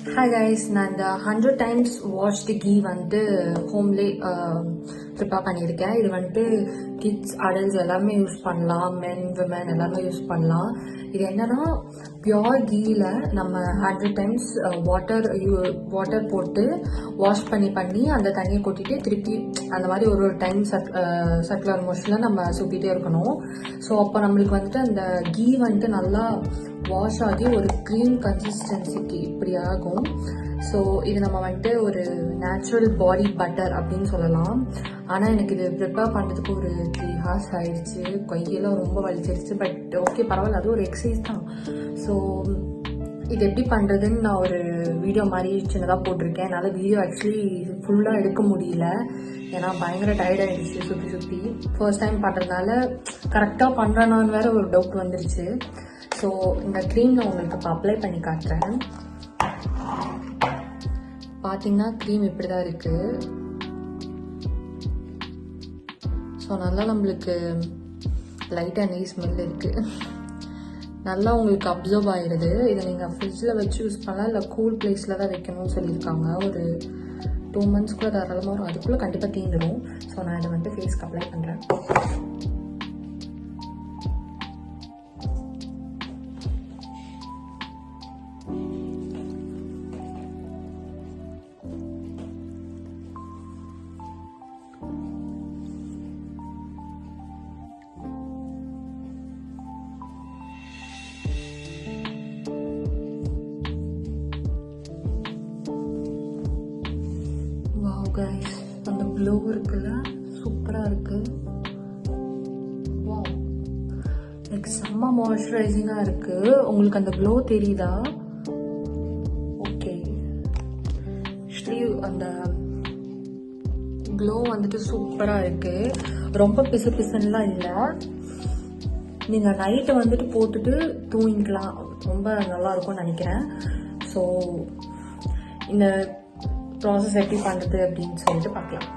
Hi guys, நான் இந்த 100 times washed ghee வந்து ஹோம்லே ப்ரிப்பேர் பண்ணியிருக்கேன். இது வந்துட்டு கிட்ஸ் அடல்ட்ஸ் எல்லாருமே யூஸ் பண்ணலாம், மென் விமன் எல்லாருமே யூஸ் பண்ணலாம். இது என்னன்னா பியோர் கீயில் நம்ம 100 times வாட்டர் போட்டு வாஷ் பண்ணி அந்த தண்ணியை கொட்டிட்டு திருப்பி அந்த மாதிரி ஒரு டைம் சர்க்குலர் மோஷனில் நம்ம சுற்றிட்டே இருக்கணும். ஸோ அப்போ நம்மளுக்கு வந்துட்டு அந்த கீ வந்துட்டு நல்லா வாஷ் ஆகி ஒரு க்ரீம் கன்சிஸ்டன்சிக்கு இப்படி ஆகும். ஸோ இது நம்ம வந்துட்டு ஒரு நேச்சுரல் பாடி பட்டர் அப்படின்னு சொல்லலாம். ஆனால் எனக்கு இது ப்ரிப்பேர் பண்ணுறதுக்கு ஒரு 3 hours ஆயிடுச்சு. கையெல்லாம் ரொம்ப வலிச்சிருச்சு. பட் ஓகே, பரவாயில்ல, அது ஒரு எக்ஸசைஸ் தான். ஸோ இது எப்படி பண்ணுறதுன்னு நான் ஒரு வீடியோ மாதிரி சின்னதாக போட்டிருக்கேன். என்னால் வீடியோ ஆக்சுவலி ஃபுல்லாக எடுக்க முடியல, ஏன்னா பயங்கர டயர்ட் ஆகிடுச்சு சுற்றி. ஃபர்ஸ்ட் டைம் பண்ணுறதுனால கரெக்டாக பண்ணுறேனான்னு வேறு ஒரு டவுட் வந்துருச்சு. ஸோ இந்த க்ரீம் நான் உங்களுக்கு இப்போ அப்ளை பண்ணி காட்டுறேன். பார்த்தீங்கன்னா க்ரீம் இப்படி தான் இருக்குது. ஸோ நல்லா நம்மளுக்கு லைட்டாக நெய் ஸ்மெல் இருக்குது. நல்லா உங்களுக்கு அப்சர்வ் ஆகிடுது. இதை நீங்கள் ஃப்ரிட்ஜில் வச்சு யூஸ் பண்ணலாம், இல்லை கூல் பிளேஸில் தான் வைக்கணும்னு சொல்லியிருக்காங்க. ஒரு 2 months கூட தாராளமாக வரும், அதுக்குள்ளே கண்டிப்பாக தீந்துடும். ஸோ நான் இதை வந்துட்டு ஃபேஸ்க்கு அப்ளை பண்ணுறேன். கைஸ், அந்த க்ளோ இருக்குல்ல, சூப்பராக இருக்கு. வாவ், லைக் செம்ம மாய்ஸ்சரைசிங்காக இருக்கு. உங்களுக்கு அந்த க்ளோ தெரியுதா? ஓகே, ஆக்சுவலி அந்த க்ளோ வந்துட்டு சூப்பராக இருக்கு. ரொம்ப பிசுன்னுலாம் இல்லை. நீங்கள் நைட்டு வந்துட்டு போட்டுட்டு தூங்கிக்கலாம், ரொம்ப நல்லா இருக்கும்னு நினைக்கிறேன். ஸோ இந்த ப்ராசஸ் எப்படி பண்ணுறது அப்படின்னு சொல்லிட்டு பார்க்கலாம்.